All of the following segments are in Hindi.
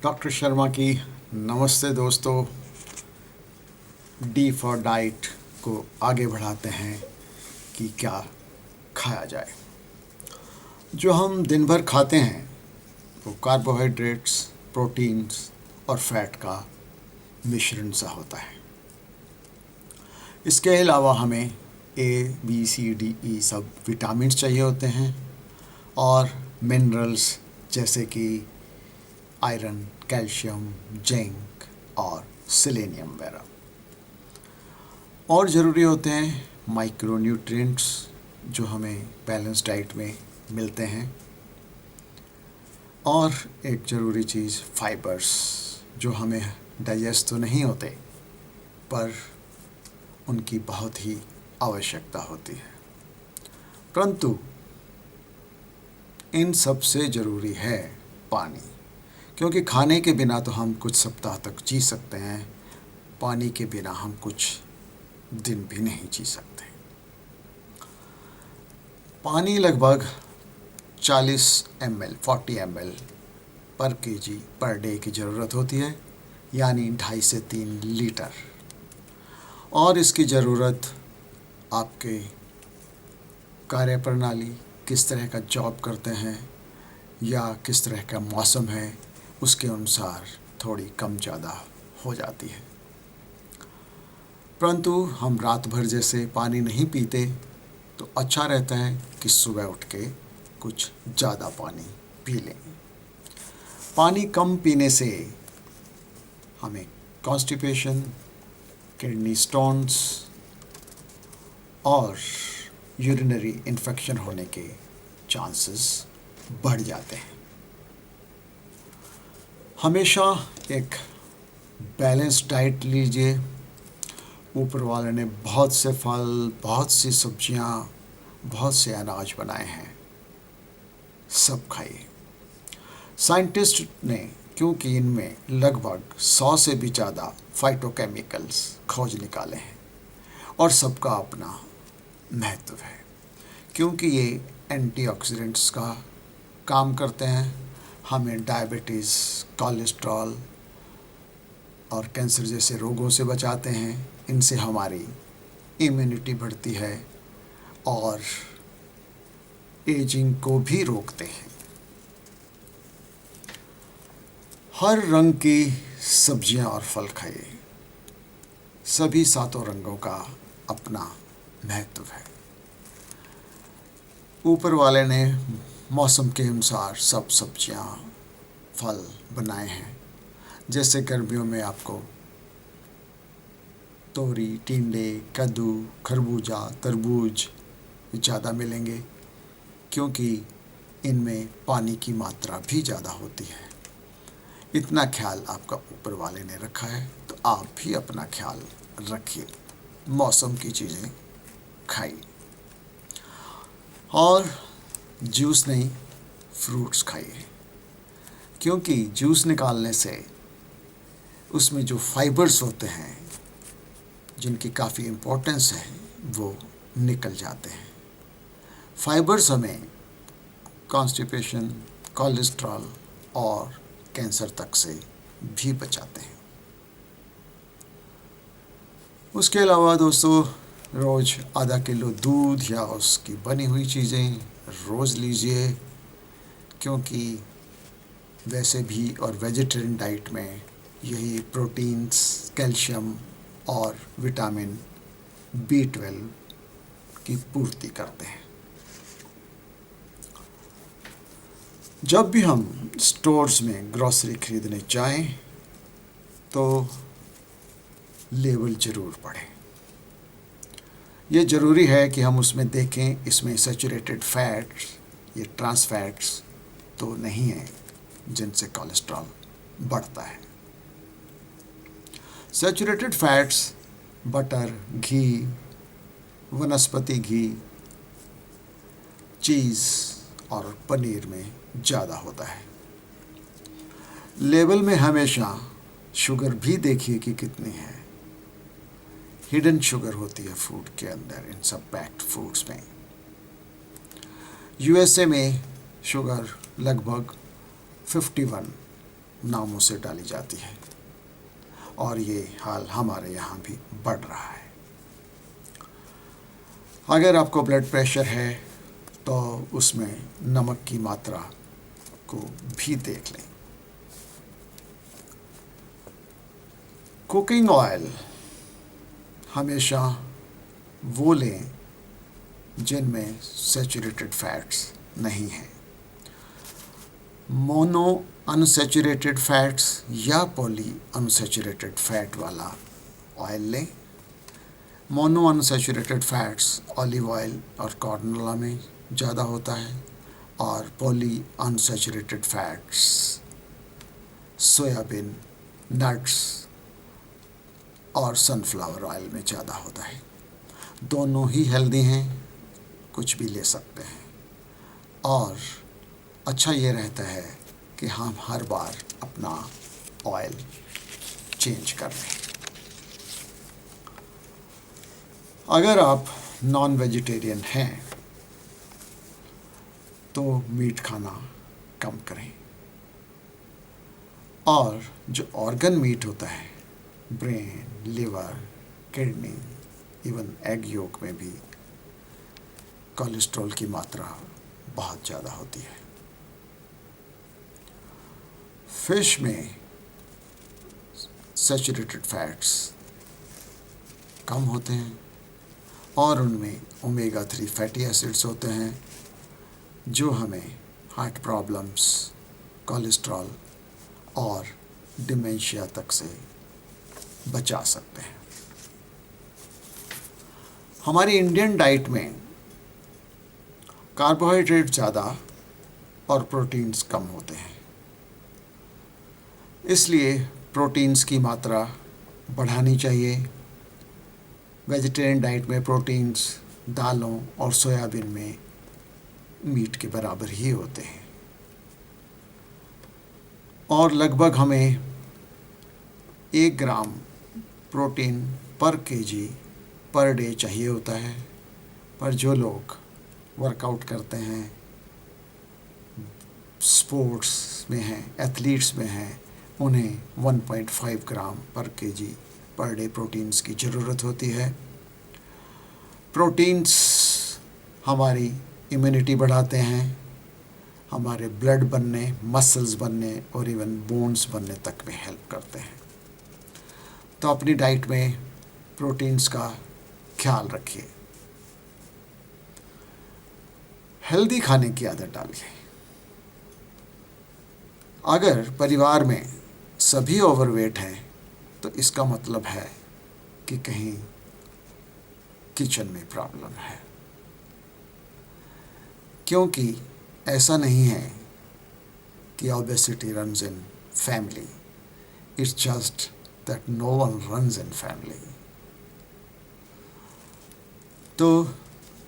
डॉक्टर शर्मा की नमस्ते दोस्तों। डी फॉर डाइट को आगे बढ़ाते हैं कि क्या खाया जाए। जो हम दिन भर खाते हैं वो कार्बोहाइड्रेट्स, प्रोटीन्स और फैट का मिश्रण सा होता है। इसके अलावा हमें ए, बी, सी, डी, ई सब विटामिन्स चाहिए होते हैं और मिनरल्स जैसे कि आयरन, कैल्शियम, जिंक और सेलेनियम वगैरह। और ज़रूरी होते हैं माइक्रोन्यूट्रिएंट्स जो हमें बैलेंस डाइट में मिलते हैं। और एक ज़रूरी चीज़ फाइबर्स जो हमें डाइजेस्ट तो नहीं होते पर उनकी बहुत ही आवश्यकता होती है। परंतु इन सबसे ज़रूरी है पानी, क्योंकि खाने के बिना तो हम कुछ सप्ताह तक जी सकते हैं, पानी के बिना हम कुछ दिन भी नहीं जी सकते। पानी लगभग 40 ml पर केजी पर डे की ज़रूरत होती है, यानी 2.5 से 3 लीटर। और इसकी ज़रूरत आपके कार्यप्रणाली किस तरह का जॉब करते हैं या किस तरह का मौसम है उसके अनुसार थोड़ी कम ज़्यादा हो जाती है। परंतु हम रात भर जैसे पानी नहीं पीते तो अच्छा रहता है कि सुबह उठ के कुछ ज़्यादा पानी पी लें। पानी कम पीने से हमें कॉन्स्टिपेशन, किडनी स्टोन्स और यूरिनरी इन्फेक्शन होने के चांसेस बढ़ जाते हैं। हमेशा एक बैलेंस डाइट लीजिए। ऊपर वाले ने बहुत से फल, बहुत सी सब्जियां, बहुत से अनाज बनाए हैं, सब खाइए। साइंटिस्ट ने, क्योंकि इनमें लगभग 100 से भी ज़्यादा फाइटोकेमिकल्स खोज निकाले हैं और सबका अपना महत्व है, क्योंकि ये एंटीऑक्सीडेंट्स का काम करते हैं, हमें डायबिटीज़, कोलेस्ट्रॉल और कैंसर जैसे रोगों से बचाते हैं। इनसे हमारी इम्यूनिटी बढ़ती है और एजिंग को भी रोकते हैं। हर रंग की सब्जियां और फल खाइए। सभी 7 रंगों का अपना महत्व है। ऊपर वाले ने मौसम के अनुसार सब सब्जियां, फल बनाए हैं। जैसे गर्मियों में आपको तोरी, टिंडे, कद्दू, खरबूजा, तरबूज ज़्यादा मिलेंगे, क्योंकि इनमें पानी की मात्रा भी ज़्यादा होती है। इतना ख्याल आपका ऊपर वाले ने रखा है तो आप भी अपना ख्याल रखिए, मौसम की चीज़ें खाइए। और जूस नहीं, फ्रूट्स खाइए, क्योंकि जूस निकालने से उसमें जो फाइबर्स होते हैं जिनकी काफ़ी इम्पोर्टेंस है वो निकल जाते हैं। फाइबर्स हमें कॉन्स्टिपेशन, कोलेस्ट्रॉल और कैंसर तक से भी बचाते हैं। उसके अलावा दोस्तों, रोज़ आधा किलो दूध या उसकी बनी हुई चीज़ें रोज़ लीजिए, क्योंकि वैसे भी और वेजिटेरियन डाइट में यही प्रोटीन्स, कैल्शियम और विटामिन B12 की पूर्ति करते हैं। जब भी हम स्टोर्स में ग्रोसरी खरीदने जाएं तो लेबल ज़रूर पढ़ें। ये ज़रूरी है कि हम उसमें देखें इसमें सैचुरेटेड फैट्स, ये ट्रांस फैट्स तो नहीं हैं जिनसे कोलेस्ट्रॉल बढ़ता है। सैचुरेटेड फैट्स बटर, घी, वनस्पति घी, चीज़ और पनीर में ज़्यादा होता है। लेबल में हमेशा शुगर भी देखिए कि कितनी है। हिडन शुगर होती है फूड के अंदर, इन सब पैक्ड फूड्स में। USA में शुगर लगभग 51 नामों से डाली जाती है और ये हाल हमारे यहाँ भी बढ़ रहा है। अगर आपको ब्लड प्रेशर है तो उसमें नमक की मात्रा को भी देख लें। कुकिंग ऑयल हमेशा वो लें जिनमें सैचुरेटेड फैट्स नहीं हैं। मोनो अनसैचुरेटेड फैट्स या पॉली अनसैचुरेटेड फैट वाला ऑयल लें। Mono unsaturated fats olive oil और कॉर्नोला में ज़्यादा होता है और poly unsaturated fats soybean, nuts और सनफ्लावर ऑयल में ज़्यादा होता है। दोनों ही हेल्दी हैं, कुछ भी ले सकते हैं और अच्छा ये रहता है कि हम हर बार अपना ऑयल चेंज कर लें। अगर आप नॉन वेजिटेरियन हैं तो मीट खाना कम करें और जो ऑर्गन मीट होता है, brain, liver, kidney, even egg yolk में भी कोलेस्ट्रॉल की मात्रा बहुत ज़्यादा होती है। फिश में सैचुरेटेड फैट्स कम होते हैं और उनमें ओमेगा 3 फैटी एसिड्स होते हैं जो हमें हार्ट प्रॉब्लम्स, कोलेस्ट्रॉल और डिमेंशिया तक से बचा सकते हैं। हमारी इंडियन डाइट में कार्बोहाइड्रेट ज़्यादा और प्रोटीन्स कम होते हैं, इसलिए प्रोटीन्स की मात्रा बढ़ानी चाहिए। वेजिटेरियन डाइट में प्रोटीन्स दालों और सोयाबीन में मीट के बराबर ही होते हैं और लगभग हमें 1 ग्राम प्रोटीन पर केजी पर डे चाहिए होता है। पर जो लोग वर्कआउट करते हैं, स्पोर्ट्स में हैं, एथलीट्स में हैं, उन्हें 1.5 ग्राम पर केजी पर डे प्रोटीन्स की ज़रूरत होती है। प्रोटीन्स हमारी इम्यूनिटी बढ़ाते हैं, हमारे ब्लड बनने, मसल्स बनने और इवन बोन्स बनने तक में हेल्प करते हैं। तो अपनी डाइट में प्रोटीन्स का ख्याल रखिए। हेल्दी खाने की आदत डालिए। अगर परिवार में सभी ओवरवेट हैं तो इसका मतलब है कि कहीं किचन में प्रॉब्लम है, क्योंकि ऐसा नहीं है कि obesity runs in family, it's just that no one runs in family. तो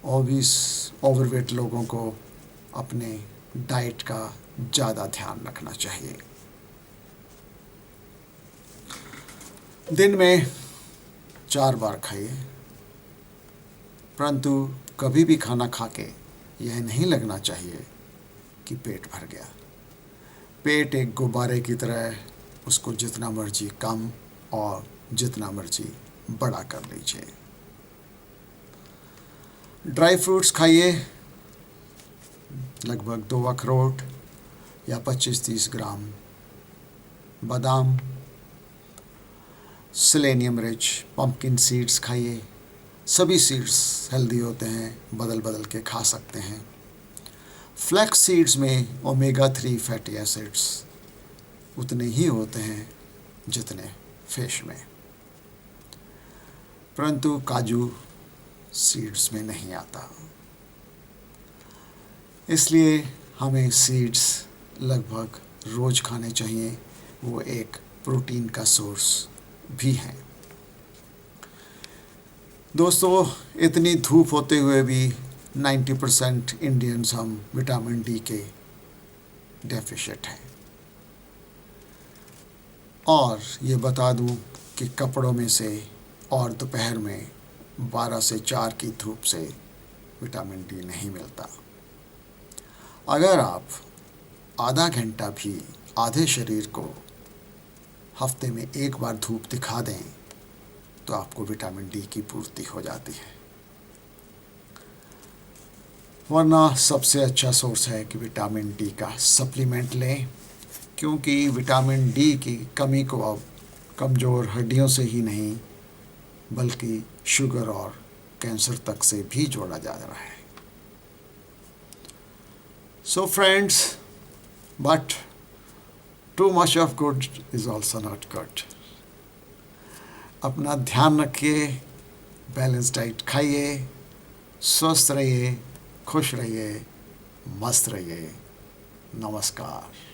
ओवरवेट लोगों को अपने डाइट का ज़्यादा ध्यान रखना चाहिए। दिन में 4 बार खाइए, परंतु कभी भी खाना खा के यह नहीं लगना चाहिए कि पेट भर गया। पेट एक गुब्बारे की तरह, उसको जितना मर्जी कम और जितना मर्जी बड़ा कर लीजिए। ड्राई फ्रूट्स खाइए, लगभग 2 अखरोट या 25-30 ग्राम बादाम। सेलेनियम रिच पम्पकिन सीड्स खाइए, सभी सीड्स हेल्दी होते हैं, बदल बदल के खा सकते हैं। फ्लैक्स सीड्स में ओमेगा 3 फैटी एसिड्स उतने ही होते हैं जितने फिश में, परंतु काजू सीड्स में नहीं आता। इसलिए हमें सीड्स लगभग रोज़ खाने चाहिए, वो एक प्रोटीन का सोर्स भी हैं। दोस्तों, इतनी धूप होते हुए भी 90% इंडियंस हम विटामिन डी के डेफिशिएंट हैं। और ये बता दूं कि कपड़ों में से और दोपहर में 12 से 4 की धूप से विटामिन डी नहीं मिलता। अगर आप आधा घंटा भी आधे शरीर को हफ्ते में एक बार धूप दिखा दें तो आपको विटामिन डी की पूर्ति हो जाती है। वरना सबसे अच्छा सोर्स है कि विटामिन डी का सप्लीमेंट लें, क्योंकि विटामिन डी की कमी को अब कमज़ोर हड्डियों से ही नहीं बल्कि शुगर और कैंसर तक से भी जोड़ा जा रहा है। So friends, but too much of good is also not good. अपना ध्यान रखिए, बैलेंस डाइट खाइए, स्वस्थ रहिए, खुश रहिए, मस्त रहिए। नमस्कार।